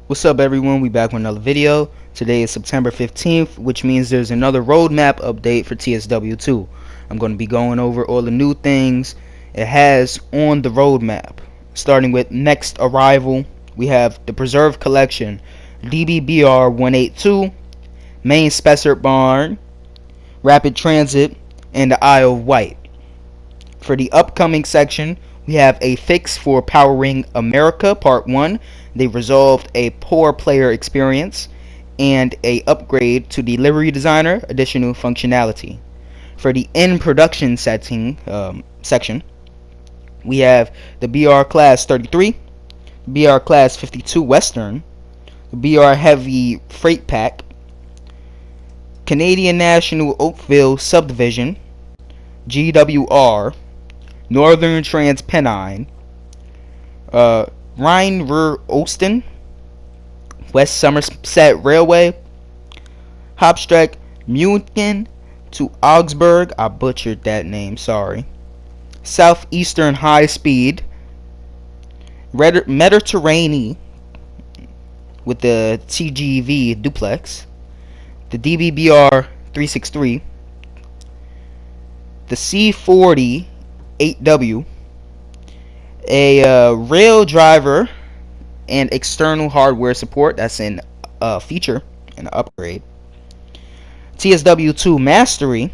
What's up everyone, we back with another video. Today is September 15th, which means there's another roadmap update for TSW2. I'm going to be going over all the new things it has on the roadmap. Starting with next arrival, we have the Preserve Collection, DBBR 182, Main Spessart Barn, Rapid Transit, and the Isle of Wight. For the upcoming section, we have a fix for Powering America Part 1. They resolved a poor player experience, and a upgrade to the Livery Designer additional functionality. For the in production section, we have the BR Class 33, BR Class 52 Western, the BR Heavy Freight Pack, Canadian National Oakville Subdivision, GWR, Northern Transpennine, Rhine-Ruhr-Osten, West Somerset Railway, Hauptstrecke München to Augsburg, I butchered that name, sorry, Southeastern High Speed, Mediterranean with the TGV duplex, the DBBR 363, the C40 8W, a rail driver and external hardware support. That's in a feature and an upgrade. TSW2 Mastery,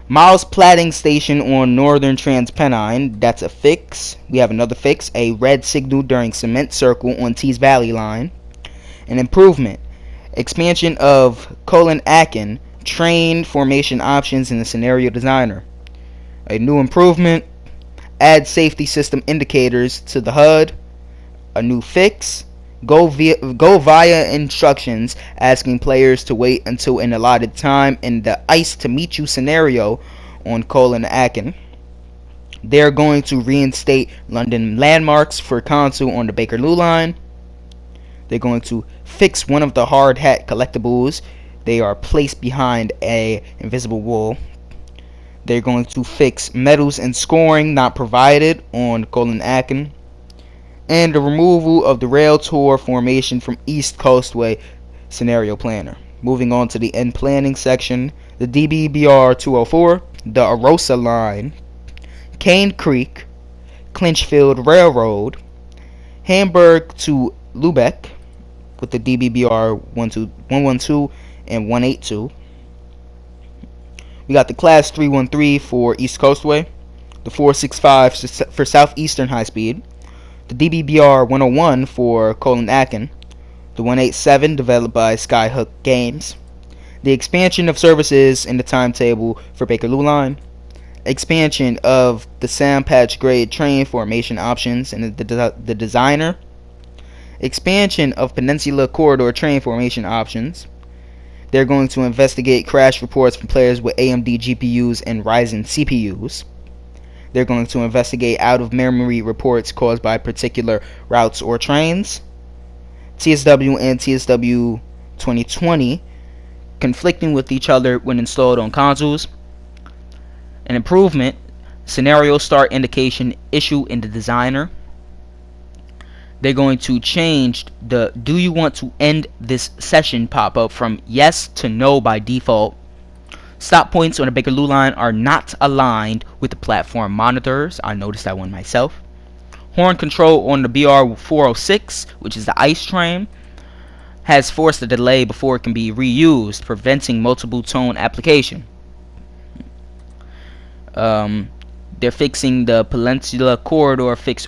Miles Platting Station on Northern Transpennine. That's a fix. We have another fix, a red signal during Cement Circle on Tees Valley line. An improvement, expansion of Colin-Aken train formation options in the Scenario Designer. A new improvement, add safety system indicators to the HUD. A new fix, go via instructions asking players to wait until an allotted time in the ice to meet you scenario on Colin-Aken. They're going to reinstate London landmarks for console on the Bakerloo line. They're going to fix one of the hard hat collectibles. They are placed behind a invisible wall. They're going to fix medals and scoring not provided on Colin-Aken, and the removal of the rail tour formation from East Coastway Scenario Planner. Moving on to the end planning section, the DBBR 204, the Arosa line, Cane Creek, Clinchfield Railroad, Hamburg to Lubeck with the DBBR 112 and 182. We got the Class 313 for East Coastway, the 465 for Southeastern High Speed, the DBBR 101 for Colin-Aken, the 187 developed by Skyhook Games, the expansion of services in the timetable for Bakerloo Line, expansion of the Sandpatch grade train formation options in the Designer, expansion of Peninsula Corridor train formation options. They're going to investigate crash reports from players with AMD GPUs and Ryzen CPUs. They're going to investigate out-of-memory reports caused by particular routes or trains. TSW and TSW 2020 conflicting with each other when installed on consoles. An improvement, scenario start indication issue in the Designer. They're going to change the "Do you want to end this session" pop-up from yes to no by default. Stop points on the Bakerloo line are not aligned with the platform monitors. I noticed that one myself. Horn control on the BR 406, which is the ice train, has forced a delay before it can be reused, preventing multiple tone application. They're fixing the Peninsula Corridor fix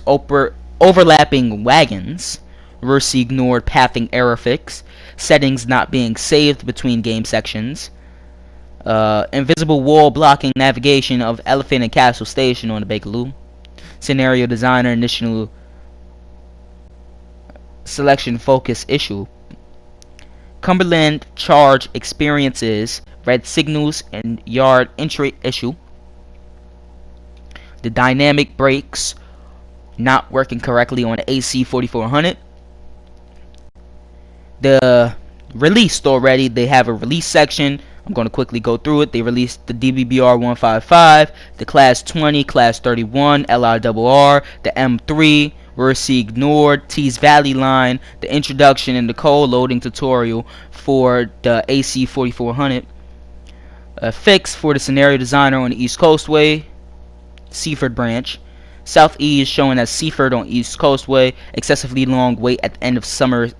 overlapping wagons, reverse ignored pathing error fix, settings not being saved between game sections, invisible wall blocking navigation of Elephant and Castle Station on the Bakerloo, Scenario Designer initial selection focus issue, Cumberland charge experiences red signals and yard entry issue, the dynamic brakes not working correctly on the AC 4400. The released already, they have a release section. I'm going to quickly go through it. They released the DBBR 155, the Class 20, Class 31, LIRR, the M3, Versi ignored Tees Valley Line, the introduction and the cold loading tutorial for the AC 4400. A fix for the scenario designer on the East Coastway, Seaford branch. Southeast showing as Seaford on East Coastway. Excessively long wait at the end of summer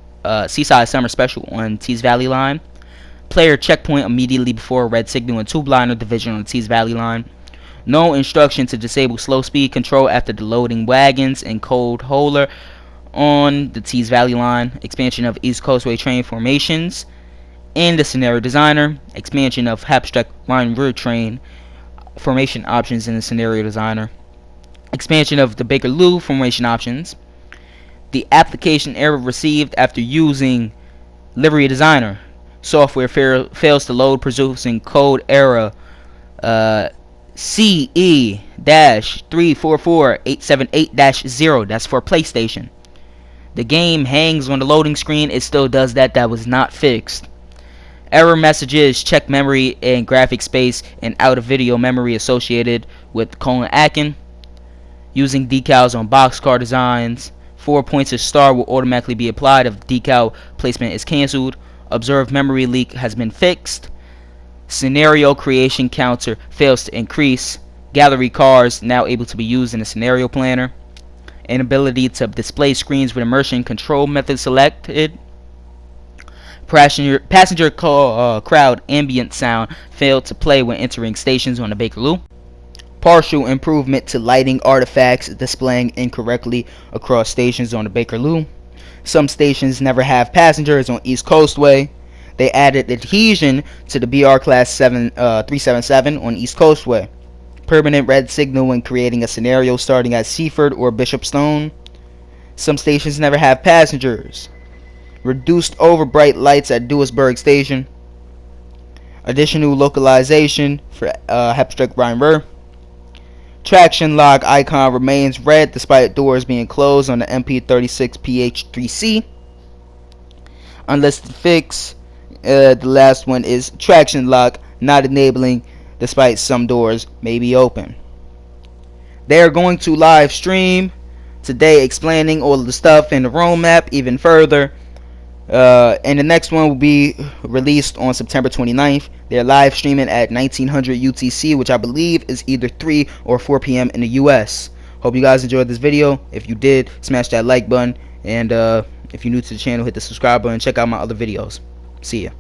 Seaside Summer Special on Tees Valley Line. Player checkpoint immediately before a red signal and two-blinder division on the Tees Valley Line. No instruction to disable slow speed control after the loading wagons and cold hauler on the Tees Valley Line. Expansion of East Coastway train formations in the scenario designer. Expansion of Hapstead Line Rear train formation options in the scenario designer. Expansion of the Bakerloo formation options. The application error received after using livery designer. Software fails to load, producing code error CE-344878-0. That's for PlayStation. The game hangs on the loading screen. It still does that. That was not fixed. Error messages: check memory and graphic space and out of video memory associated with :Akin. Using decals on boxcar designs. 4 points of star will automatically be applied if decal placement is cancelled. Observed memory leak has been fixed. Scenario creation counter fails to increase. Gallery cars now able to be used in the scenario planner. Inability to display screens with immersion control method selected. Passenger crowd ambient sound failed to play when entering stations on the Bakerloo. Partial improvement to lighting artifacts displaying incorrectly across stations on the Bakerloo. Some stations never have passengers on East Coastway. They added adhesion to the BR Class 377 on East Coastway. Permanent red signal when creating a scenario starting at Seaford or Bishopstone. Some stations never have passengers. Reduced overbright lights at Duisburg Station. Additional localization for Hapstead Rhine Ruhr. Traction lock icon remains red despite doors being closed on the MP36PH3C. Unlisted fix. The last one is traction lock not enabling despite some doors may be open. They are going to live stream today explaining all of the stuff in the roadmap even further. And the next one will be released on September 29th. They're live streaming at 1900 UTC, which I believe is either 3 or 4 p.m. in the US. Hope you guys enjoyed this video. If you did, smash that like button. And if you're new to the channel, hit the subscribe button. Check out my other videos. See ya.